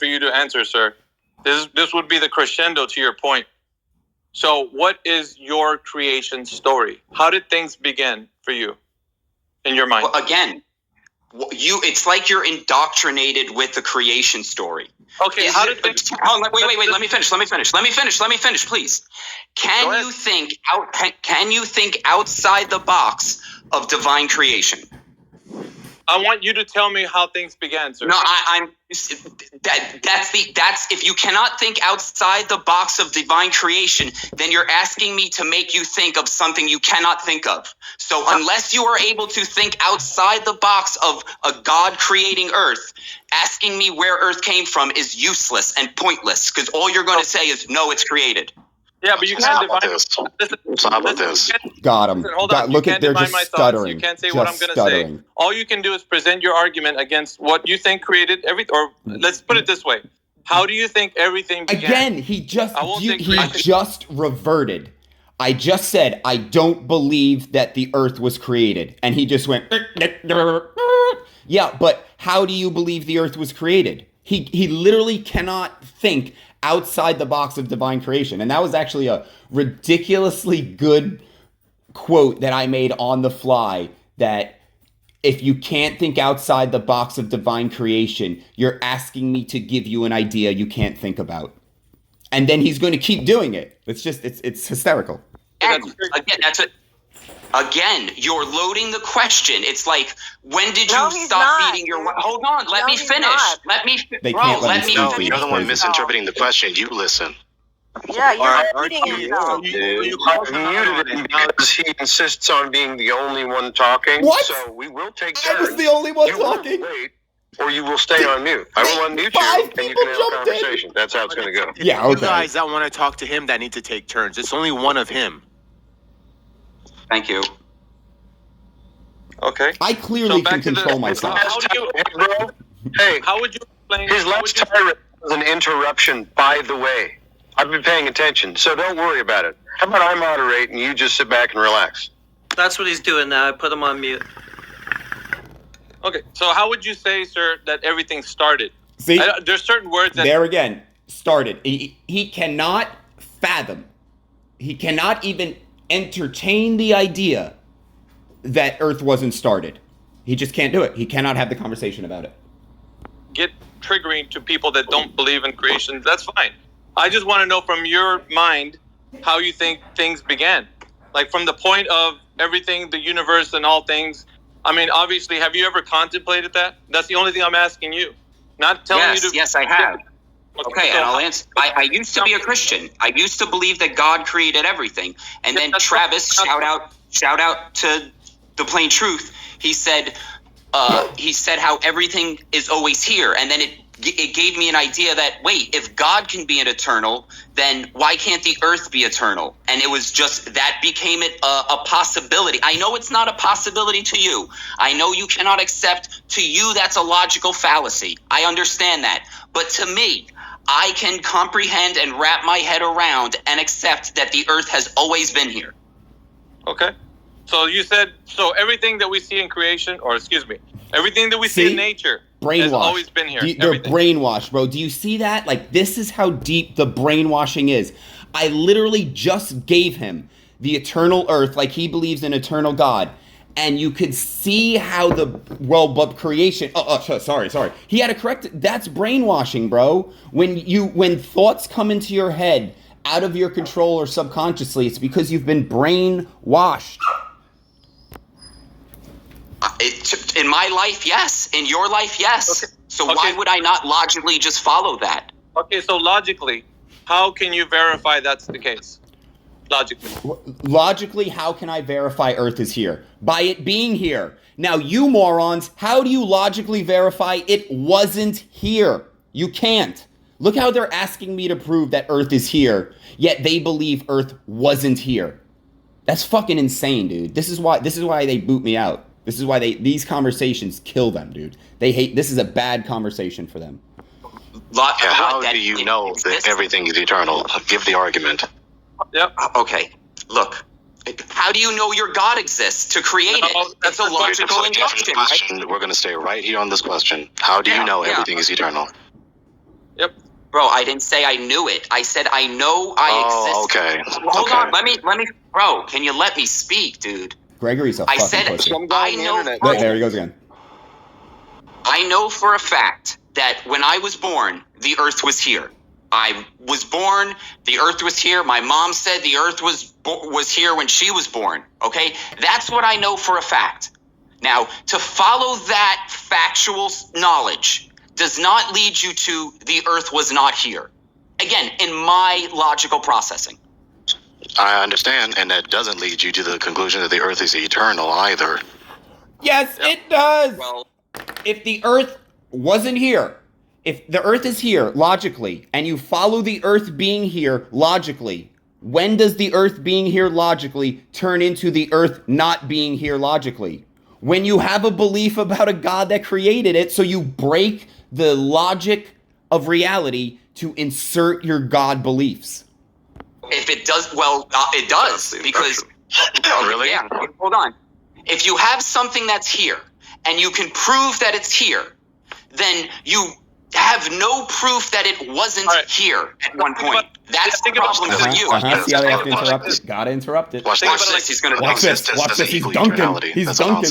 for you to answer, sir. This would be the crescendo to your point. So what is your creation story? How did things begin for you in your mind? Well, again, it's like you're indoctrinated with the creation story. Okay, wait, let me finish, please. Can you think outside the box of divine creation? I want you to tell me how things began, sir. No, that's if you cannot think outside the box of divine creation, then you're asking me to make you think of something you cannot think of. So unless you are able to think outside the box of a God creating Earth, asking me where Earth came from is useless and pointless, because all you're going to say is, no, it's created. Yeah, but you can't divine. This. Got him. Hold on. Look at they're divine just my stuttering. You can't say just what I'm going to say. All you can do is present your argument against what you think created everything. Or let's put it this way: how do you think everything began? Again, he just reverted. I just said I don't believe that the Earth was created, and he just went. Yeah, but how do you believe the Earth was created? He literally cannot think outside the box of divine creation. And that was actually a ridiculously good quote that I made on the fly, that if you can't think outside the box of divine creation, you're asking me to give you an idea you can't think about. And then he's going to keep doing it. It's hysterical. Again, you're loading the question. It's like, when did you stop feeding your wife? Hold on, let me finish. Let me finish. You're the one misinterpreting the question. You listen. Yeah, you're repeating yourself. You muted him because he insists on being the only one talking. What? So we will take turns. I was the only one talking. Wait, or you will stay on mute. I will unmute you, and you can have a conversation. That's how it's going to go. Yeah, okay. You guys that want to talk to him that need to take turns. It's only one of him. Thank you. Okay. I clearly can control myself. How would you explain? His last tirade was an interruption, by the way. I've been paying attention, so don't worry about it. How about I moderate and you just sit back and relax? That's what he's doing now. I put him on mute. Okay, so how would you say, sir, that everything started? See? There's certain words that... There again, started. He cannot fathom. He cannot even entertain the idea that Earth wasn't started. He just can't do it. He cannot have the conversation about it. Get triggering to people that don't believe in creation. That's fine. I just want to know from your mind how you think things began. Like from the point of everything, the universe and all things. I mean, obviously, have you ever contemplated that? That's the only thing I'm asking you. Not telling you to... Yes, I have. Okay, and I'll answer. I used to be a Christian. I used to believe that God created everything. And then Travis, shout out to The Plain Truth. He said how everything is always here. And then it gave me an idea that, wait, if God can be an eternal, then why can't the earth be eternal? And it was just, that became a possibility. I know it's not a possibility to you. I know you cannot accept. To you, that's a logical fallacy. I understand that. But to me, I can comprehend and wrap my head around and accept that the earth has always been here. Okay. So you said, so everything that we see in creation, or excuse me, everything that we see in nature has always been here. They're brainwashed, bro. Do you see that? Like, this is how deep the brainwashing is. I literally just gave him the eternal earth, like he believes in eternal God. And you could see how but creation. Sorry. He had to correct it. That's brainwashing, bro. When thoughts come into your head out of your control or subconsciously, it's because you've been brainwashed. In my life, yes. In your life, yes. Okay. So why would I not logically just follow that? Okay, so logically, how can you verify that's the case? Logically, how can I verify Earth is here? By it being here. Now, you morons, how do you logically verify it wasn't here? You can't. Look how they're asking me to prove that Earth is here, yet they believe Earth wasn't here. That's fucking insane, dude. This is why they boot me out. This is why these conversations kill them, dude. They hate. This is a bad conversation for them. How do you know that everything is eternal? Give the argument. Yep. Okay. Look. How do you know your God exists to create it? That's a logical induction, right? We're going to stay right here on this question. How do you know everything is eternal? Yep. Bro, I didn't say I knew it. I said I know I exist. Okay. Hold on, let me. Bro, can you let me speak, dude? Gregory's a fucking pussy. I know. There he goes again. I know for a fact that when I was born, the Earth was here. I was born, the Earth was here. My mom said the Earth was here when she was born. Okay, that's what I know for a fact. Now, to follow that factual knowledge does not lead you to the Earth was not here. Again, in my logical processing. I understand, and that doesn't lead you to the conclusion that the Earth is eternal either. Yes, it does. Well, If the Earth wasn't here, if the Earth is here logically, and you follow the Earth being here logically, when does the Earth being here logically turn into the Earth not being here logically? When you have a belief about a God that created it, so you break the logic of reality to insert your God beliefs. if it does, well, it does, because... Really? Yeah, hold on. If you have something that's here, and you can prove that it's here, then you have no proof that it wasn't here at one point. That's the problem for you. See how they have to interrupt it? Gotta interrupt it. Watch this. He's gonna Watch this. Watch this. He's dunking. He's dunking.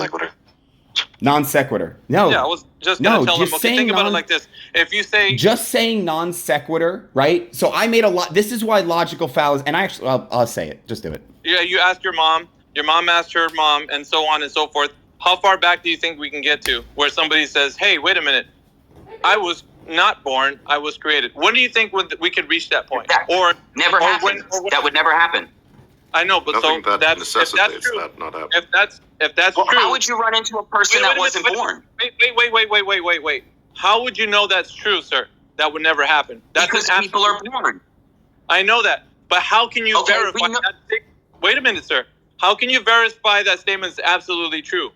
Non sequitur. No. Yeah, I was just gonna tell him. Okay, think about it like this: if you say just saying non sequitur, right? So I made a lot. This is why logical fallacy. And I'll say it. Just do it. Yeah, you asked your mom. Your mom asked her mom, and so on and so forth. How far back do you think we can get to where somebody says, "Hey, wait a minute, I was not born. I was created." When do you think we could reach that point? Or never happen. That would never happen. I know, but Nothing so that if that's true, that not happen. if that's Well, true, how would you run into a person that wasn't born? Wait. How would you know that's true, sir? That would never happen. That's Because people are born. I know that, but how can you verify that? Wait a minute, sir. How can you verify that statement is absolutely true?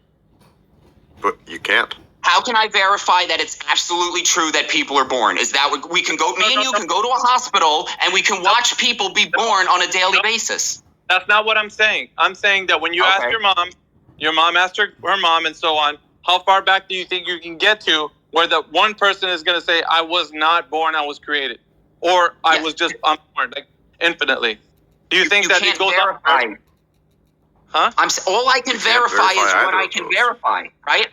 But you can't. How can I verify that it's absolutely true that people are born? Is that what we can go? Me and you can go to a hospital and we can watch people be born on a daily basis. That's not what I'm saying. I'm saying that when you ask your mom asked her mom, and so on. How far back do you think you can get to where the one person is going to say, "I was not born, I was created," or "I was just unborn," like infinitely? Do you think that it goes verify? Huh? All I can verify is what I can verify, right?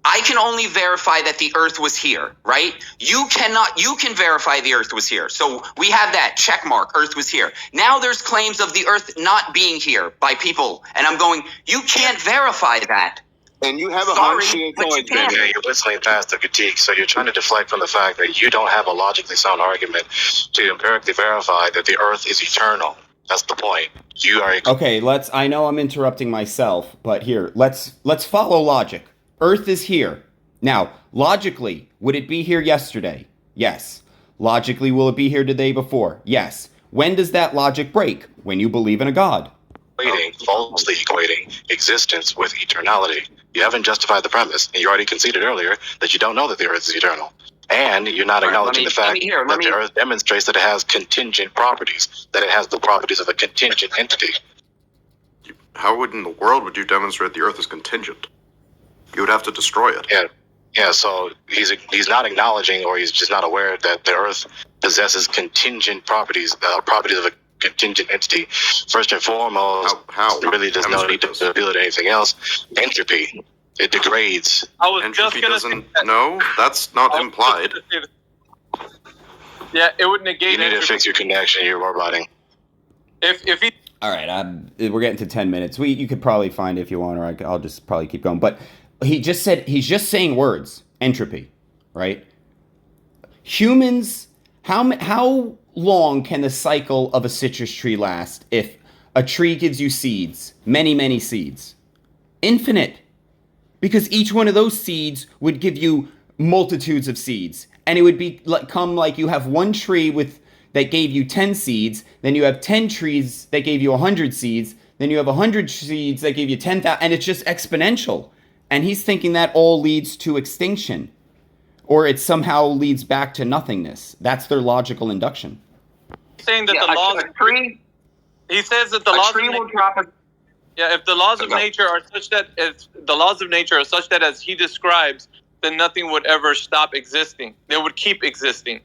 I can only verify that the Earth was here, right? You can verify the Earth was here. So we have that check mark, Earth was here. Now there's claims of the Earth not being here by people. And I'm going, you can't verify that. And you have a Sorry, but you can't. Yeah, you're listening past the critique, so you're trying to deflect from the fact that you don't have a logically sound argument to empirically verify that the Earth is eternal. That's the point. You are okay. I know I'm interrupting myself, but here, let's follow logic. Earth is here. Now, logically, would it be here yesterday? Yes. Logically, will it be here the day before? Yes. When does that logic break? When you believe in a God. Falsely equating existence with eternality. You haven't justified the premise, and you already conceded earlier that you don't know that the Earth is eternal. And you're not acknowledging the fact that the Earth demonstrates that it has contingent properties, that it has the properties of a contingent entity. How in the world would you demonstrate the Earth is contingent? You would have to destroy it. Yeah. So he's not acknowledging, or he's just not aware that the Earth possesses contingent properties, properties of a contingent entity. First and foremost, how? It really does not need to build anything else. Entropy. It degrades. Entropy doesn't. No, that's not implied. Yeah, it would negate. You need to fix your connection. You're roboting. If he. All right, we're getting to 10 minutes. You could probably find it if you want, or I'll just probably keep going. But he's just saying words. Entropy, right? Humans, how long can the cycle of a citrus tree last if a tree gives you seeds, many, many seeds? Infinite. Because each one of those seeds would give you multitudes of seeds. And it would be like you have one tree that gave you 10 seeds, then you have 10 trees that gave you 100 seeds, then you have 100 seeds that gave you 10,000, and it's just exponential. And he's thinking that all leads to extinction, or it somehow leads back to nothingness. That's their logical induction. Saying that the laws of tree. He says that the laws of nature. Yeah, if the laws of nature are such that as he describes, then nothing would ever stop existing. They would keep existing.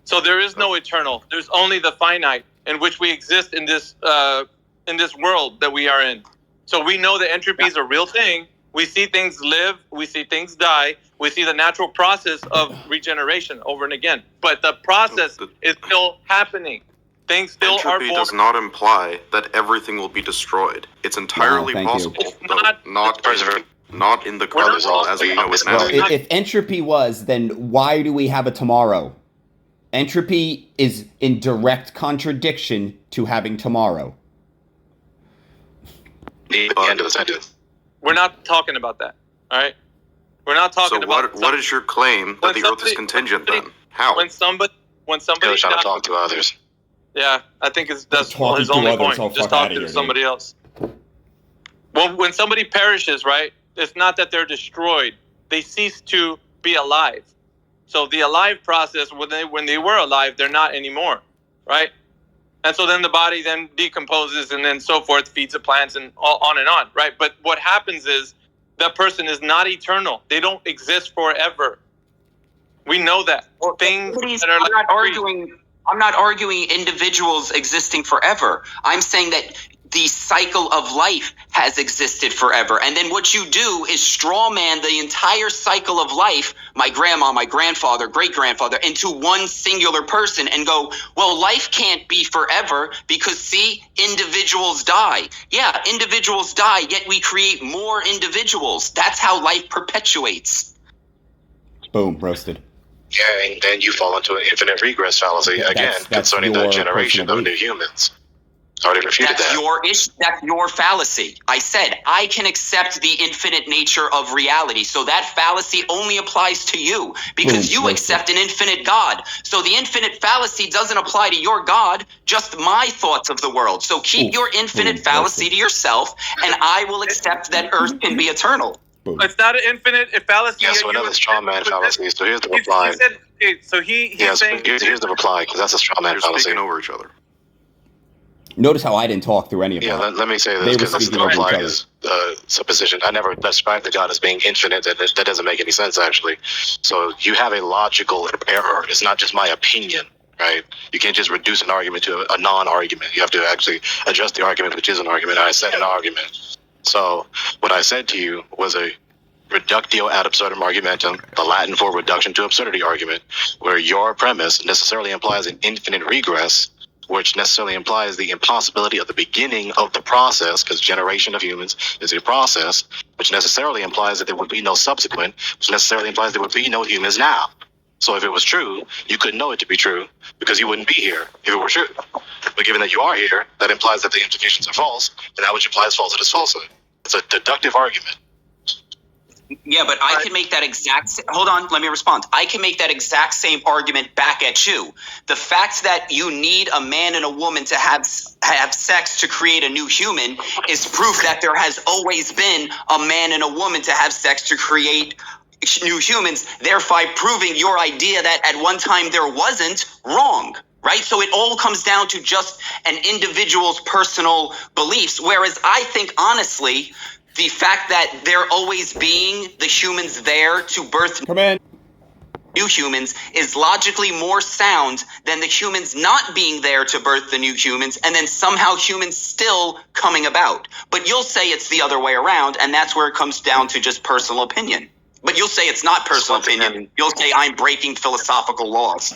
So there is no eternal. There's only the finite, in which we exist in this world that we are in. So we know that entropy is a real thing. We see things live. We see things die. We see the natural process of regeneration over and again. But the process is still happening. Things still are born. Entropy does not imply that everything will be destroyed. It's entirely possible. It's not in the current world as we know it now. Well, if entropy was, then why do we have a tomorrow? Entropy is in direct contradiction to having tomorrow. The end of the sentence. We're not talking about that, all right? We're not talking about. So what is your claim that the Earth is contingent then? How? When somebody He's trying to talk to others. Yeah, I think that's his only point. Just talking to somebody else. Well, when somebody perishes, right? It's not that they're destroyed; they cease to be alive. So the alive process, when they were alive, they're not anymore, right? And so then the body then decomposes and then so forth, feeds the plants and on and on, right? But what happens is that person is not eternal. They don't exist forever. We know that. Well, things that are I'm not arguing individuals existing forever. I'm saying that the cycle of life has existed forever. And then what you do is straw man the entire cycle of life, my grandma, my grandfather, great-grandfather, into one singular person and go, well, life can't be forever because, see, individuals die. Yeah, individuals die, yet we create more individuals. That's how life perpetuates. Boom, roasted. Yeah, and then you fall into an infinite regress fallacy concerning the generation of new humans. I already refuted that's that. Your issue. That's your fallacy. I said I can accept the infinite nature of reality. So that fallacy only applies to you because you accept an infinite God. So the infinite fallacy doesn't apply to your God, just my thoughts of the world. So keep your infinite fallacy to yourself, and I will accept that Earth can be eternal. It's not an infinite fallacy. Yeah, so another straw man fallacy. So here's the reply. Here's the reply, because that's a straw man fallacy. Speaking over each other. Notice how I didn't talk through any of that. Yeah, let me say this, because the reply is supposition. I never described the God as being infinite. That doesn't make any sense, actually. So you have a logical error. It's not just my opinion, right? You can't just reduce an argument to a non-argument. You have to actually address the argument, which is an argument. I said an argument. So what I said to you was a reductio ad absurdum argumentum, the Latin for reduction to absurdity argument, where your premise necessarily implies an infinite regress, which necessarily implies the impossibility of the beginning of the process, because generation of humans is a process, which necessarily implies that there would be no subsequent, which necessarily implies there would be no humans now. So if it was true, you couldn't know it to be true, because you wouldn't be here if it were true. But given that you are here, that implies that the implications are false, and that which implies falsehood is falsehood. It's a deductive argument. Yeah, but I can make that hold on, let me respond. I can make that exact same argument back at you. The fact that you need a man and a woman to have sex to create a new human is proof that there has always been a man and a woman to have sex to create new humans, thereby proving your idea that at one time there wasn't wrong. Right? So it all comes down to just an individual's personal beliefs. Whereas I think, honestly, the fact that there always being the humans there to birth new humans is logically more sound than the humans not being there to birth the new humans and then somehow humans still coming about. But you'll say it's the other way around, and that's where it comes down to just personal opinion. But you'll say it's not personal opinion. You'll say I'm breaking philosophical laws.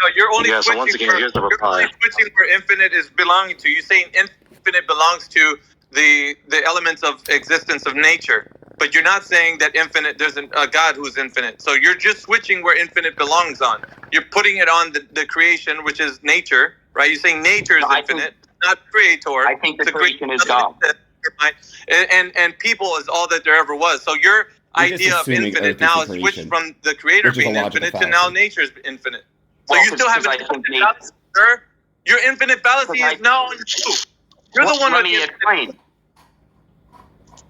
No, you're only so once again, here's the reply. You're only switching where infinite is belonging to. You're saying infinite belongs to the elements of existence of nature, but you're not saying that infinite. There's a God who's infinite. So you're just switching where infinite belongs on. You're putting it on the creation, which is nature, right? You're saying nature is infinite, not creator. I think the creation is God. And people is all that there ever was. So your idea of infinite now is switched from the creator being infinite to now nature is infinite. So you still have an infinite fallacy, sir. Your infinite fallacy is now on you. You're the one. Let me explain.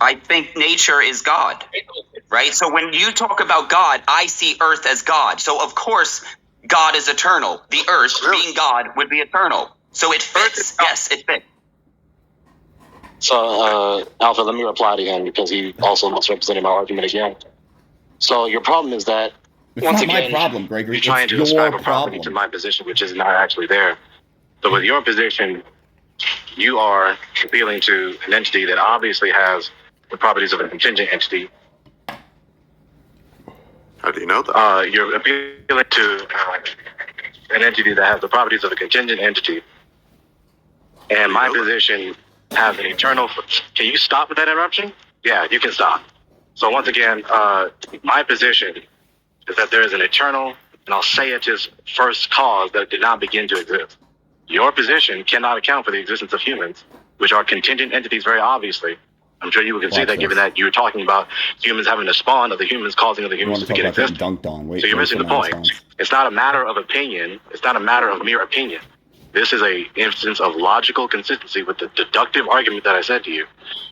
I think nature is God, right? So when you talk about God, I see Earth as God. So of course, God is eternal. The Earth, being God, would be eternal. So it fits. Yes, it fits. So, Alpha, let me reply to him because he also misrepresented my argument again. So your problem is that, It's once not again, my problem, Gregory. you're trying It's to ascribe your a property problem. to my position, which is not actually there. So with your position, you are appealing to an entity that obviously has the properties of a contingent entity. How do you know that? You're appealing to an entity that has the properties of a contingent entity. And my position has an eternal... Can you stop with that interruption? Yeah, you can stop. So once again, my position is that there is an eternal, and I'll say it is first cause that did not begin to exist. Your position cannot account for the existence of humans, which are contingent entities very obviously. I'm sure you would concede that, given that you're talking about humans having a spawn of the humans causing other humans to begin existing. Dunked on. Wait, so you're missing the point. It's not a matter of opinion. It's not a matter of mere opinion. This is an instance of logical consistency with the deductive argument that I said to you.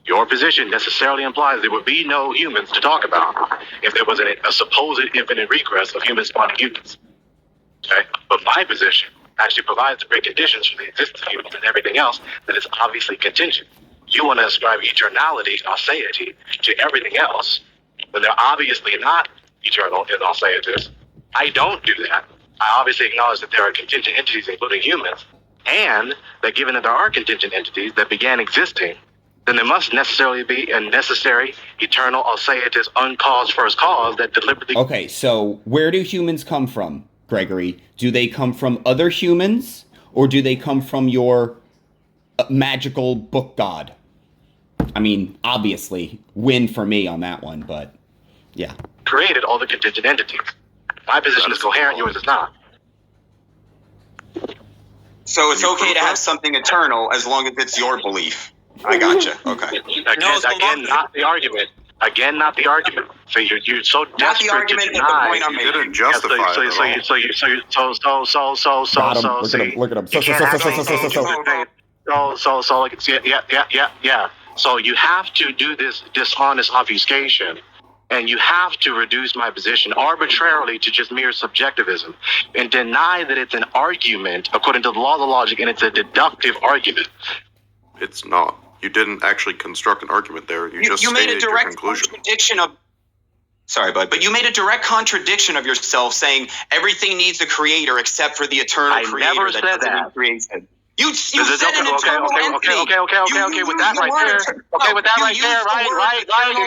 Your position necessarily implies there would be no humans to talk about if there was a supposed infinite regress of human spawning humans. Okay? But my position actually provides the preconditions for the existence of humans and everything else that is obviously contingent. You want to ascribe eternality, aseity, to everything else, when they're obviously not eternal in aseities. I don't do that. I obviously acknowledge that there are contingent entities, including humans, and that given that there are contingent entities that began existing, then there must necessarily be a necessary, eternal, aseities, uncaused first cause that deliberately... Okay, so where do humans come from, Gregory? Do they come from other humans, or do they come from your magical book god? I mean, obviously, win for me on that one, but yeah. Created all the contingent entities. My position is coherent, yours is not. So it's okay to have something eternal as long as it's your belief. I gotcha. Okay. Again, not the argument. Again, not the argument. So you're so desperate the argument to deny. The point I'm you didn't justify it at all. So you have to do this dishonest obfuscation, and you have to reduce my position arbitrarily to just mere subjectivism, and deny that it's an argument according to the law of the logic, and it's a deductive argument. It's not. You didn't actually construct an argument there. You just made a stated your direct conclusion. Contradiction of. Sorry, bud, but you made a direct contradiction of yourself, saying everything needs a creator except for the eternal creator. Never said doesn't that. need creation. You said an eternal entity. Okay, with that right there. Okay, with that right there, right.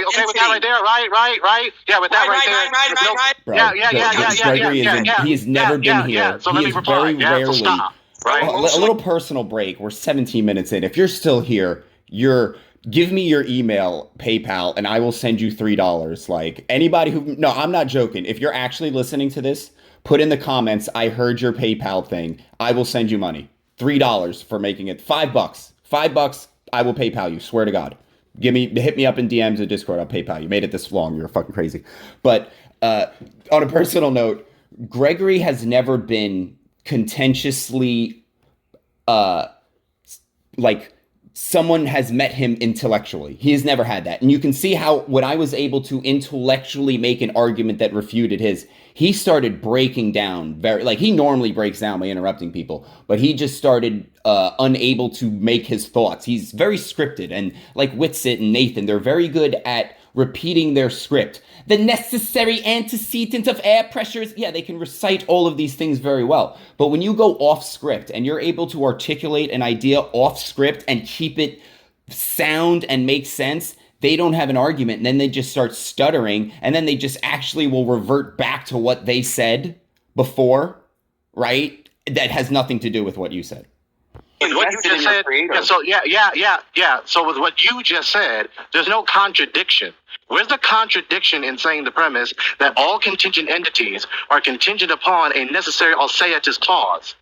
Okay, with that right there, right. Yeah, with that right there. Gregory he has never been here. So he is very rarely. A little personal break. We're 17 minutes in. If you're still here, give me your email, PayPal, and I will send you $3. Like anybody no, I'm not joking. If you're actually listening to this, put in the comments, I heard your PayPal thing. I will send you money. $3 for making it. $5. $5, I will PayPal you. Swear to God. Hit me up in DMs or Discord. I'll PayPal you. Made it this long. You're fucking crazy. But on a personal note, Gregory has never been contentiously like someone has met him intellectually. He has never had that. And you can see how when I was able to intellectually make an argument that refuted his, he started breaking down he normally breaks down by interrupting people, but he just started unable to make his thoughts. He's very scripted, and like Witsit and Nathan, they're very good at repeating their script. The necessary antecedent of air pressures. Yeah, they can recite all of these things very well. But when you go off script and you're able to articulate an idea off script and keep it sound and make sense, they don't have an argument, and then they just start stuttering, and then they just actually will revert back to what they said before, right? That has nothing to do with what you said. What you just said, So with what you just said, there's no contradiction. Where's the contradiction in saying the premise that all contingent entities are contingent upon a necessary alseatus clause?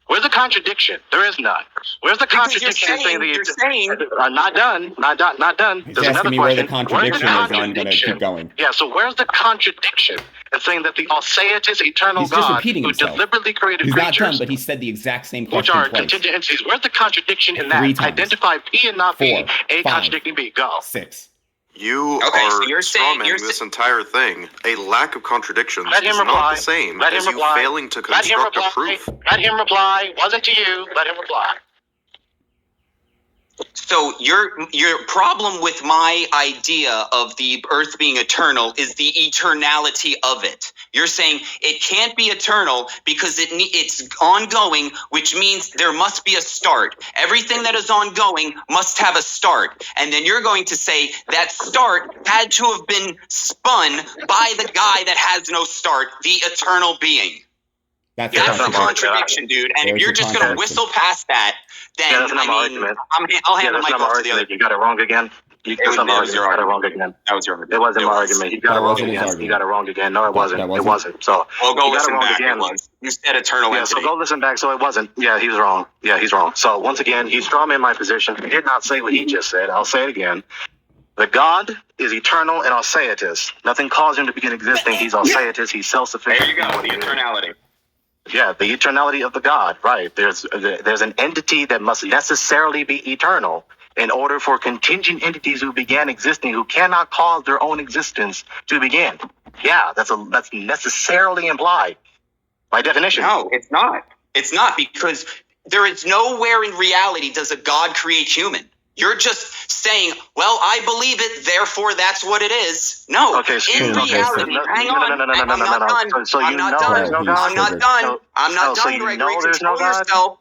Where's the contradiction? There is none. Where's the contradiction in saying not done? He's There's asking another me question. where the contradiction is, and I'm going to keep going. Yeah, so where's the contradiction in saying that the alseatus eternal God who deliberately created He's creatures... not done, but he said the exact same question which are twice. contingent entities. Where's the contradiction in that? 3 times. Identify P and not 4, P. A 5, contradicting B. Go. 6. You are strawmanning this entire thing. A lack of contradictions is not the same as you failing to construct a proof. Let him reply. Wasn't to you. Let him reply. So your problem with my idea of the earth being eternal is the eternality of it. You're saying it can't be eternal because it's ongoing, which means there must be a start. Everything that is ongoing must have a start. And then you're going to say that start had to have been spun by the guy that has no start, the eternal being. That's a contradiction, dude. And if you're just going to whistle past that, then I'll hand the mic off to the other. You got it wrong again. You got it wrong again. That was your argument. It wasn't my argument. You got it wrong again. You got it wrong again. No, it wasn't. It wasn't. So well, go listen back. It was. You said eternal entity. So go listen back. So it wasn't. Yeah, he was wrong. Yeah, he's wrong. So once again, he's strawman my position. He did not say what he just said. I'll say it again. The God is eternal and Atheist. Nothing caused him to begin existing. He's Atheist. He's self-sufficient. There you go. The eternality. Yeah, the eternality of the God, right. There's an entity that must necessarily be eternal in order for contingent entities who began existing, who cannot cause their own existence to begin. Yeah, that's necessarily implied by definition. No, it's not. It's not, because there is nowhere in reality does a God create human. You're just saying, well, I believe it, therefore that's what it is. No, okay, in reality, hang on, I'm not done, Gregory. Control yourself.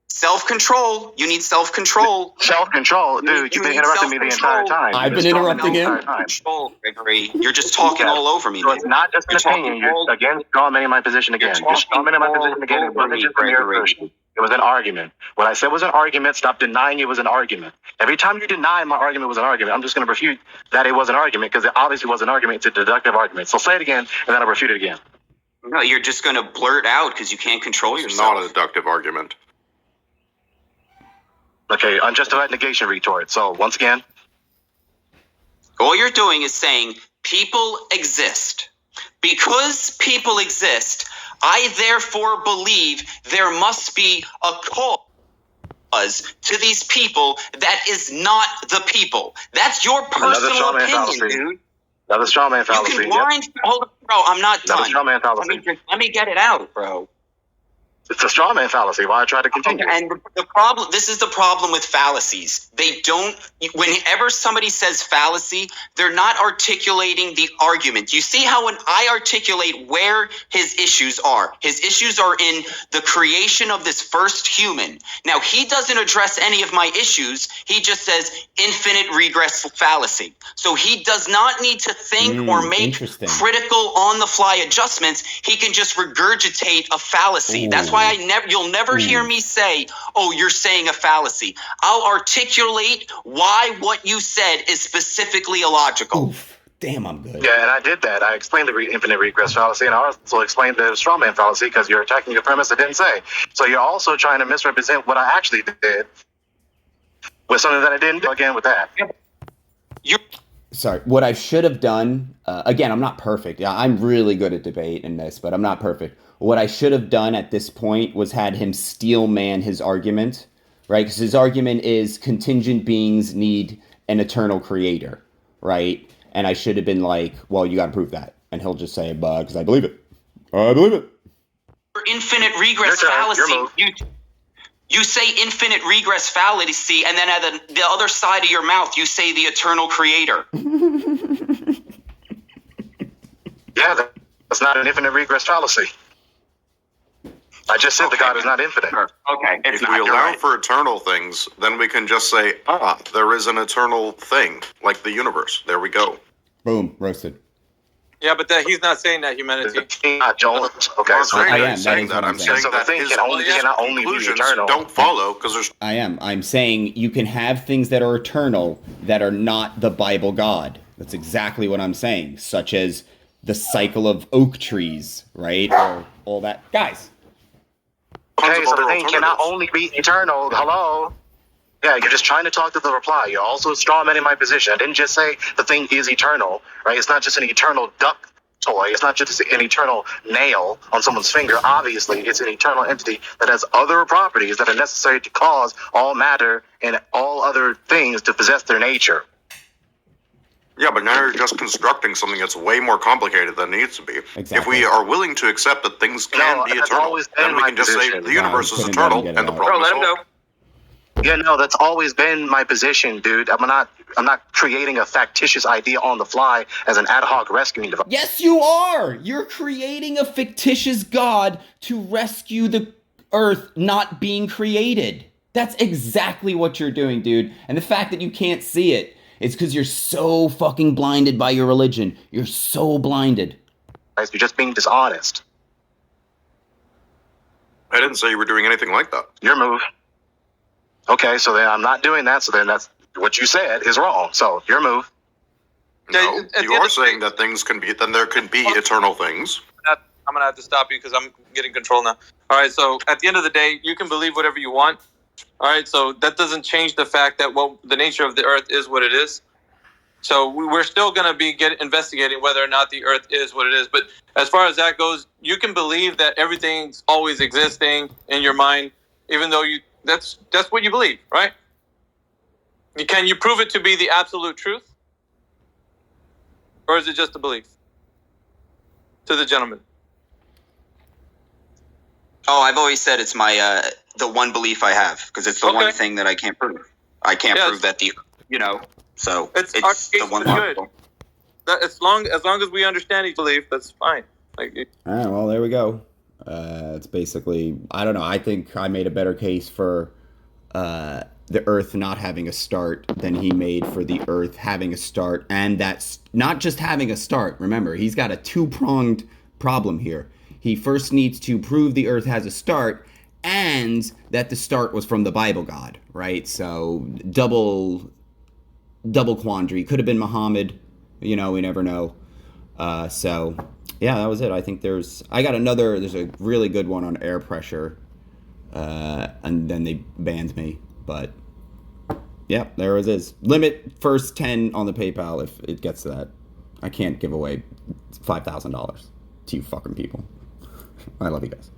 Self-control. You need self-control. Self-control? Dude, you've been interrupting me the entire time. I've been interrupting him. Control, Gregory. You're just talking all over me. So it's not just an opinion. You're again strawmanning my position again. You're strawmanning my position again. It wasn't just a mere assertion. It was an argument. What I said was an argument. Stop denying it was an argument. Every time you deny my argument was an argument, I'm just going to refute that it was an argument, because it obviously was an argument. It's a deductive argument. So say it again, and then I'll refute it again. No, you're just going to blurt out because you can't control yourself. It's not a deductive argument. Okay, unjustified negation retort. So once again, all you're doing is saying people exist. Because people exist, I therefore believe there must be a cause to these people that is not the people. That's your personal opinion, dude. Another strawman fallacy. You can whine. Hold on, bro. I'm not done. Another strawman fallacy. Let me get it out, bro. It's a strawman fallacy. Why I try to continue? And the problem, this is the problem with fallacies. They don't, whenever somebody says fallacy, they're not articulating the argument. You see how when I articulate where his issues are in the creation of this first human. Now, he doesn't address any of my issues. He just says infinite regress fallacy. So he does not need to think or make critical on-the-fly adjustments. He can just regurgitate a fallacy. That's why you'll never hear me say, oh, you're saying a fallacy. I'll articulate why what you said is specifically illogical. Oof. Damn, I'm good. Yeah, and I did that. I explained the infinite regress fallacy, and I also explained the strawman fallacy, because you're attacking a premise I didn't say. So you're also trying to misrepresent what I actually did with something that I didn't do. Again with that. Sorry, what I should have done, again, I'm not perfect. Yeah, I'm really good at debate in this, but I'm not perfect. What I should have done at this point was had him steel man his argument, right? Because his argument is contingent beings need an eternal creator, right? And I should have been like, well, you got to prove that. And he'll just say, because I believe it. I believe it. Infinite regress fallacy. You say infinite regress fallacy, and then at the other side of your mouth, you say the eternal creator. Yeah, that's not an infinite regress fallacy. I just said the God is not infinite. Okay. If we allow for eternal things, then we can just say, there is an eternal thing, like the universe. There we go. Boom, roasted. Yeah, but he's not saying that humanity. Jones. Okay, so I'm saying that his cannot only be eternal. Don't follow, because there's. I'm saying you can have things that are eternal that are not the Bible God. That's exactly what I'm saying. Such as the cycle of oak trees, right? Or all that. Guys. Okay, so the thing cannot only be eternal. Hello? Yeah, you're just trying to talk to the reply. You're also strawmanning my position. I didn't just say the thing is eternal, right? It's not just an eternal duck toy. It's not just an eternal nail on someone's finger. Obviously, it's an eternal entity that has other properties that are necessary to cause all matter and all other things to possess their nature. Yeah, but now you're just constructing something that's way more complicated than it needs to be. Exactly. If we are willing to accept that things can be eternal, then we can just say the universe is eternal and the problem is solved. Bro, let him go. Yeah, no, that's always been my position, dude. I'm not creating a factitious idea on the fly as an ad hoc rescuing device. Yes, you are! You're creating a fictitious God to rescue the Earth not being created. That's exactly what you're doing, dude. And the fact that you can't see it is because you're so fucking blinded by your religion. You're so blinded. You're just being dishonest. I didn't say you were doing anything like that. Your move. Okay, so then I'm not doing that, so then that's what you said is wrong. So, your move. No, you are saying that things can be, then there can be eternal things. I'm going to have to stop you because I'm getting control now. All right, so at the end of the day, you can believe whatever you want. All right, so that doesn't change the fact that the nature of the earth is what it is. So we're still going to be investigating whether or not the earth is what it is. But as far as that goes, you can believe that everything's always existing in your mind, even though that's what you believe, right? Can you prove it to be the absolute truth? Or is it just a belief? To the gentleman. Oh, I've always said it's my the one belief I have, because it's the one thing that I can't prove. I can't prove that so it's the one good. As long as we understand each belief, that's fine. All right, well, there we go. It's basically, I don't know, I think I made a better case for the Earth not having a start than he made for the Earth having a start, and that's not just having a start. Remember, he's got a two-pronged problem here. He first needs to prove the Earth has a start, and that the start was from the Bible God, right? So double quandary. Could have been Muhammad, we never know. So yeah, that was it. I think there's a really good one on air pressure, and then they banned me, but yeah, there it is. Limit first 10 on the PayPal if it gets to that. I can't give away $5,000 to you fucking people. I love you guys.